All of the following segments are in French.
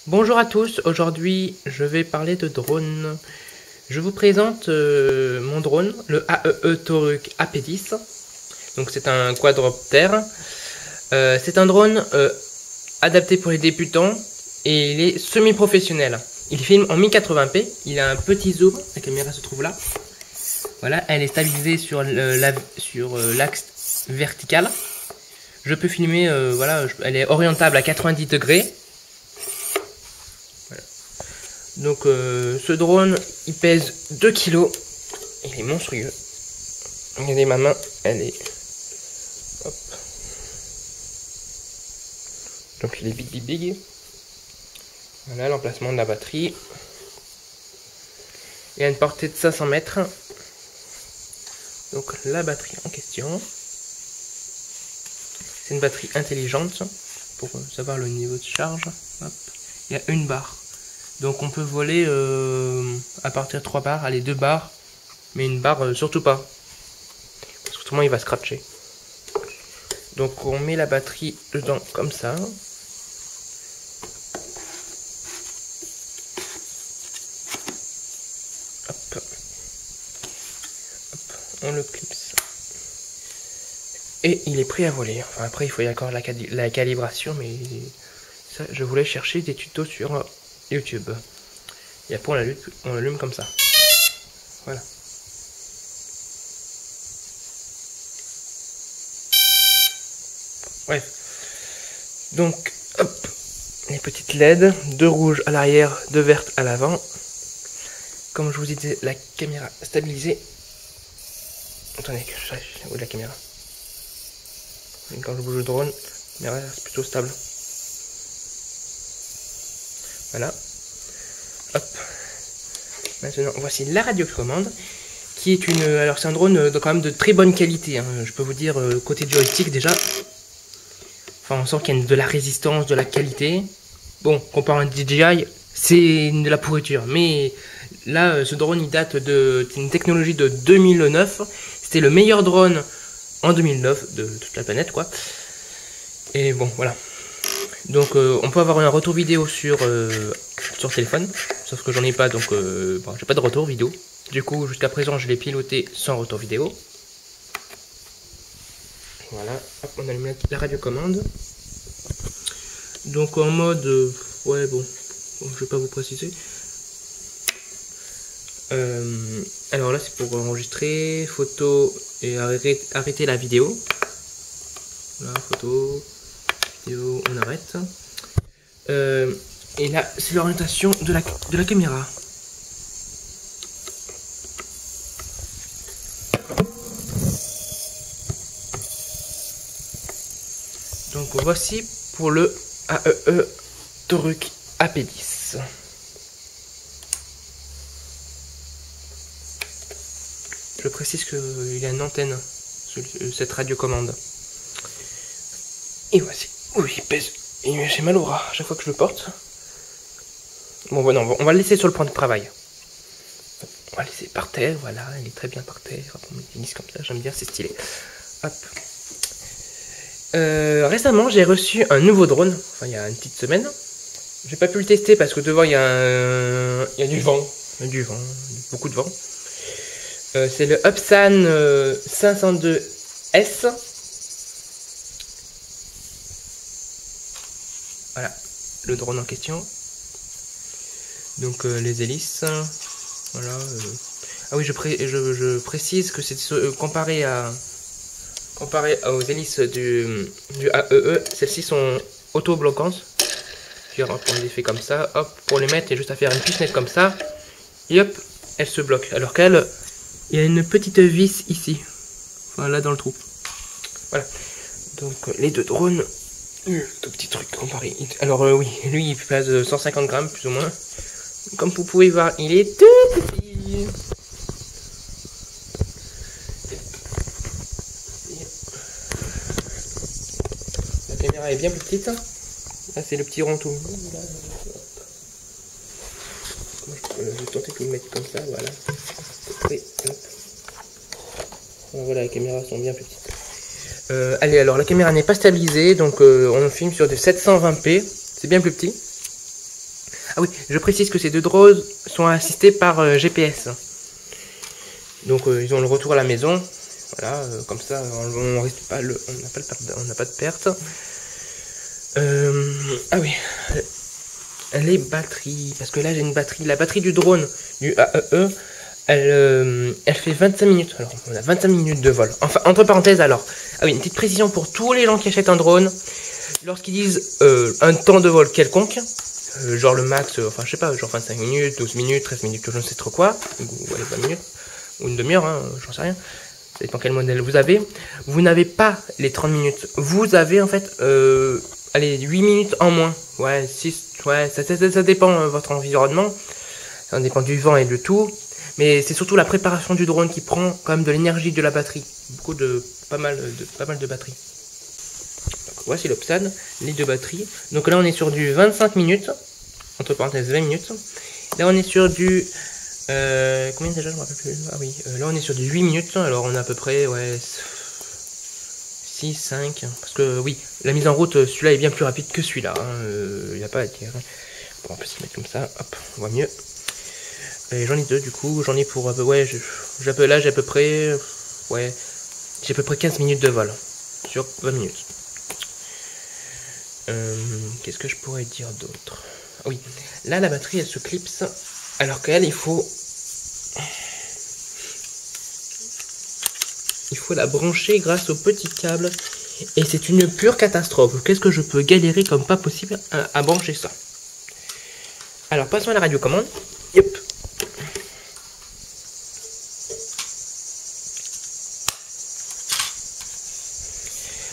Bonjour à tous, aujourd'hui je vais parler de drone. Je vous présente mon drone, le AEE Toruk AP10. Donc c'est un quadroptère. C'est un drone adapté pour les débutants et il est semi-professionnel. Il filme en 1080p, il a un petit zoom, la caméra se trouve là. Voilà, elle est stabilisée sur l'axe vertical. Je peux filmer, voilà, elle est orientable à 90 degrés. Donc ce drone il pèse 2 kg, il est monstrueux. Regardez ma main, elle est... Hop. Donc il est big. Voilà l'emplacement de la batterie. Il a une portée de 500 mètres. Donc la batterie en question. C'est une batterie intelligente pour savoir le niveau de charge. Hop. Il y a une barre. Donc on peut voler à partir de 3 barres, allez 2 barres, mais une barre surtout pas. Parce que autrement il va scratcher. Donc on met la batterie dedans comme ça. Hop. Hop. On le clipse. Et il est prêt à voler. Enfin après il faut y encore la calibration, mais ça je voulais chercher des tutos sur YouTube. Et après on l'allume comme ça. Voilà. Bref. Donc, hop, les petites LED, 2 rouges à l'arrière, 2 vertes à l'avant. Comme je vous disais, la caméra stabilisée. Attendez que je sache où est la caméra. Et quand je bouge le drone, la caméra reste plutôt stable. Voilà. Hop. Maintenant, voici la radiocommande, qui est une... Alors, c'est un drone quand même de très bonne qualité. Hein. Je peux vous dire, côté joystick déjà. Enfin, on sent qu'il y a de la résistance, de la qualité. Bon, comparé à un DJI, c'est de la pourriture. Mais là, ce drone, il date d'une technologie de 2009. C'était le meilleur drone en 2009 de toute la planète, quoi. Et bon, voilà. Donc on peut avoir un retour vidéo sur téléphone, sauf que j'en ai pas, donc bon, j'ai pas de retour vidéo. Du coup jusqu'à présent je l'ai piloté sans retour vidéo. Voilà, hop, on allume la radiocommande. Donc en mode, ouais bon, je vais pas vous préciser. Alors là c'est pour enregistrer, photo et arrêter la vidéo. Voilà, photo. On arrête. Et là, c'est l'orientation de la caméra. Donc voici pour le AEE Toruk AP10. Je précise qu'il a une antenne, cette radiocommande. Et voici. Oui, il pèse. J'ai mal au bras à chaque fois que je le porte. Bon, voilà, on va le laisser sur le point de travail. On va le laisser par terre, voilà, il est très bien par terre. On met des listes comme ça, j'aime bien, c'est stylé. Hop. Récemment, j'ai reçu un nouveau drone, enfin, il y a une petite semaine. J'ai pas pu le tester parce que devant, il y a du vent. Il y a du vent, beaucoup de vent. C'est le Upsan 502S. Voilà, le drone en question. Donc les hélices. Voilà. Ah oui, je précise que c'est comparé aux hélices du AEE, celles-ci sont auto-bloquantes. Pour les effets comme ça, hop, pour les mettre, il y a juste à faire une pichenette comme ça. Et hop, elles se bloquent. Alors qu'elle, il y a une petite vis ici. Enfin là dans le trou. Voilà. Donc les deux drones. Tout petit truc comparé. Alors oui, lui il pèse 150 grammes plus ou moins. Comme vous pouvez voir, il est tout petit. La caméra est bien plus petite. Là c'est le petit rond tout. Je vais tenter de vous le mettre comme ça, voilà. Oui, hop. Voilà, les caméras sont bien petites. Allez, alors la caméra n'est pas stabilisée, donc on filme sur des 720p, c'est bien plus petit. Ah oui, je précise que ces deux drones sont assistés par GPS. Donc ils ont le retour à la maison. Voilà, comme ça on risque pas on n'a pas de perte. Ah oui, les batteries, parce que là j'ai une batterie, la batterie du drone du AEE, elle fait 25 minutes. Alors on a 25 minutes de vol. Enfin, entre parenthèses, alors, ah oui, une petite précision pour tous les gens qui achètent un drone, lorsqu'ils disent un temps de vol quelconque, genre le max, enfin je sais pas, genre 25 minutes, 12 minutes, 13 minutes, je ne sais trop quoi, ou allez, 20 minutes, ou une demi-heure, hein, j'en sais rien. Ça dépend quel modèle vous avez. Vous n'avez pas les 30 minutes. Vous avez en fait, allez, 8 minutes en moins. Ouais, 6, ouais, ça dépend de votre environnement. Ça dépend du vent et de tout. Mais c'est surtout la préparation du drone qui prend quand même de l'énergie de la batterie. Pas mal de batterie. Donc, voici l'Opsan, les deux batteries. Donc là on est sur du 25 minutes. Entre parenthèses 20 minutes. Là on est sur du... combien déjà, je me rappelle plus. Ah oui, là on est sur du 8 minutes, alors on a à peu près, ouais, 6, 5, parce que oui, la mise en route, celui-là est bien plus rapide que celui-là, il n'y a pas à dire. Bon, on peut se mettre comme ça, hop, on voit mieux. Et j'en ai deux du coup, j'en ai pour, ouais, là j'ai à peu près, ouais, j'ai à peu près 15 minutes de vol, sur 20 minutes. Qu'est-ce que je pourrais dire d'autre? Ah oui, là la batterie elle se clipse, alors qu'elle il faut la brancher grâce au petit câble. Et c'est une pure catastrophe. Qu'est-ce que je peux galérer comme pas possible à brancher ça? Alors passons à la radiocommande. Yep.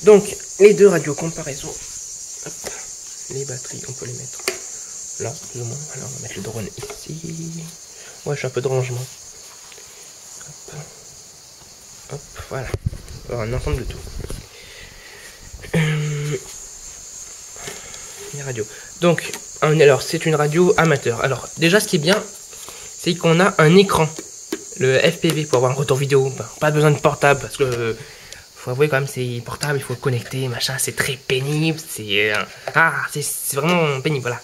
Donc les deux radios comparaison. Hop. Les batteries, on peut les mettre là, plus ou moins. Alors on va mettre le drone ici. Ouais, je fais un peu de rangement. Hop. Hop, voilà. Alors, un ensemble de tout. Les radios. Donc, alors c'est une radio amateur. Alors, déjà, ce qui est bien, c'est qu'on a un écran, le FPV, pour avoir un retour vidéo. Pas besoin de portable, parce que faut avouer quand même, c'est portable, il faut le connecter, machin, c'est très pénible. C'est vraiment pénible, voilà.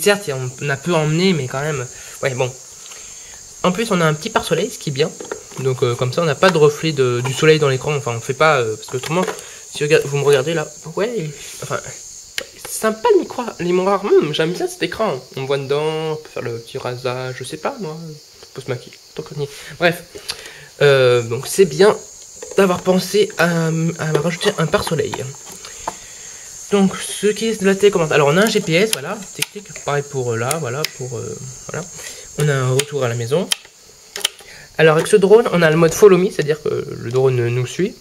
Certes, on a peu emmené, mais quand même, ouais, bon. En plus, on a un petit pare-soleil, ce qui est bien. Donc comme ça on n'a pas de reflet du soleil dans l'écran, enfin on fait pas, parce que autrement, si vous me regardez là, ouais, enfin, c'est sympa le micro, les miroirs, j'aime bien cet écran, on voit dedans, on peut faire le petit rasage, je sais pas moi, on peut se maquiller, tant qu'on y est. Bref, donc c'est bien d'avoir pensé à rajouter un pare-soleil. Donc ce qui est de la télécommande, alors on a un GPS, voilà, technique, pareil pour là, voilà, voilà, on a un retour à la maison. Alors avec ce drone, on a le mode follow me, c'est-à-dire que le drone nous suit.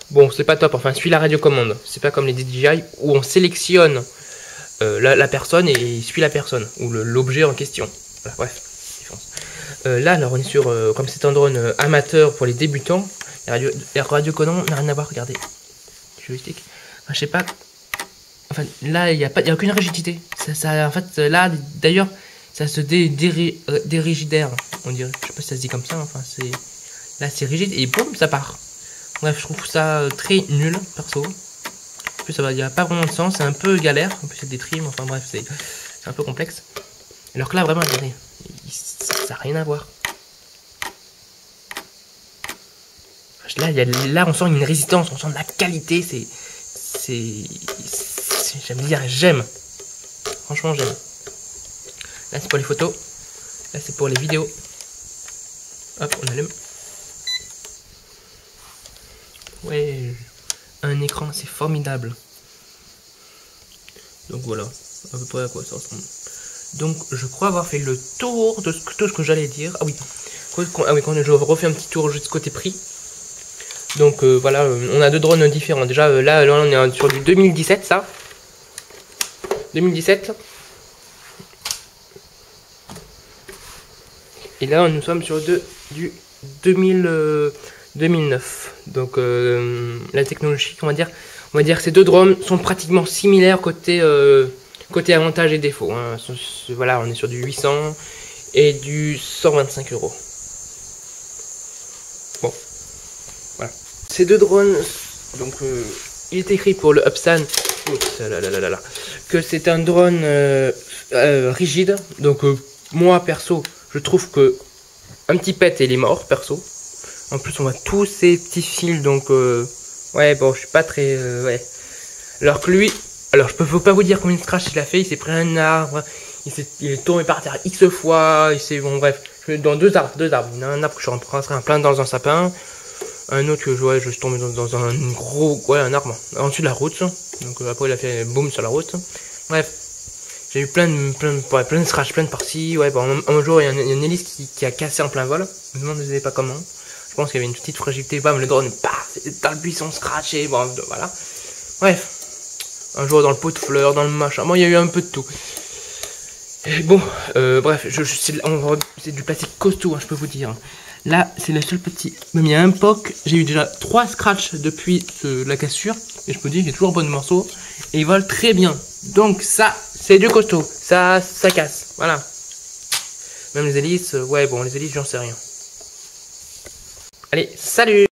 Bon, c'est pas top, enfin suit la radiocommande. C'est pas comme les DJI où on sélectionne la personne et il suit la personne, ou l'objet en question. Voilà, bref. Là, alors on est sur, comme c'est un drone amateur pour les débutants, la radiocommande n'a rien à voir, regardez. Joystick. Enfin, je sais pas. Enfin, là, il n'y a aucune rigidité. En fait, là, d'ailleurs, ça se dérigidère, on dirait. Je sais pas si ça se dit comme ça, enfin c'est... Là c'est rigide et boum, ça part. Bref, je trouve ça très nul, perso. En plus, il n'y a pas vraiment de sens, c'est un peu galère. En plus, il y a des trims, enfin bref, c'est un peu complexe. Alors que là, vraiment, regardez, ça n'a rien à voir. Là, on sent une résistance, on sent de la qualité, j'aime. Franchement, j'aime. Là, c'est pour les photos. Là, c'est pour les vidéos. Hop, on allume. Ouais, un écran, c'est formidable. Donc voilà, à peu près à quoi ça ressemble. Donc, je crois avoir fait le tour de tout ce que j'allais dire. Ah oui, quand je refais un petit tour juste côté prix. Donc voilà, on a deux drones différents. Déjà, là, on est sur du 2017, ça. 2017. Et là, nous sommes sur du 2009. Donc, la technologie, on va dire que ces deux drones sont pratiquement similaires côté avantages et défauts. Hein. Voilà, on est sur du 800 et du 125 €. Bon, voilà. Ces deux drones, donc, il est écrit pour le Opsan oups, là, là, là, là, là, que c'est un drone rigide. Donc moi perso, je trouve que un petit pet et il est mort perso. En plus on voit tous ces petits fils, donc ouais bon je suis pas très ouais. Alors que lui, alors je peux pas vous dire combien de scratch il a fait. Il s'est pris un arbre, il est tombé par terre X fois, il s'est bon bref, dans deux arbres. Il y en a un arbre que je suis en plein dans un sapin. Un autre que je suis tombé dans un gros, ouais, un arbre, en dessus de la route. Donc après il a fait boum sur la route. Bref, j'ai eu plein de scratch, plein de parties. Ouais, bon, un jour il y a une hélice qui a cassé en plein vol. Je me demande pas comment. Je pense qu'il y avait une petite fragilité. Bam, le drone, paf, dans le buisson scratché. Bon, voilà. Bref, un jour dans le pot de fleurs, dans le machin. Bon, il y a eu un peu de tout. Et bon, bref, c'est du plastique costaud, hein, je peux vous dire. Là, c'est le seul petit. Même il y a un POC. J'ai eu déjà 3 scratchs depuis la cassure. Et je peux dire qu'il est toujours bon morceau. Et il vole très bien. Donc ça, c'est du costaud. Ça casse. Voilà. Même les hélices, ouais, bon, les hélices, j'en sais rien. Allez, salut!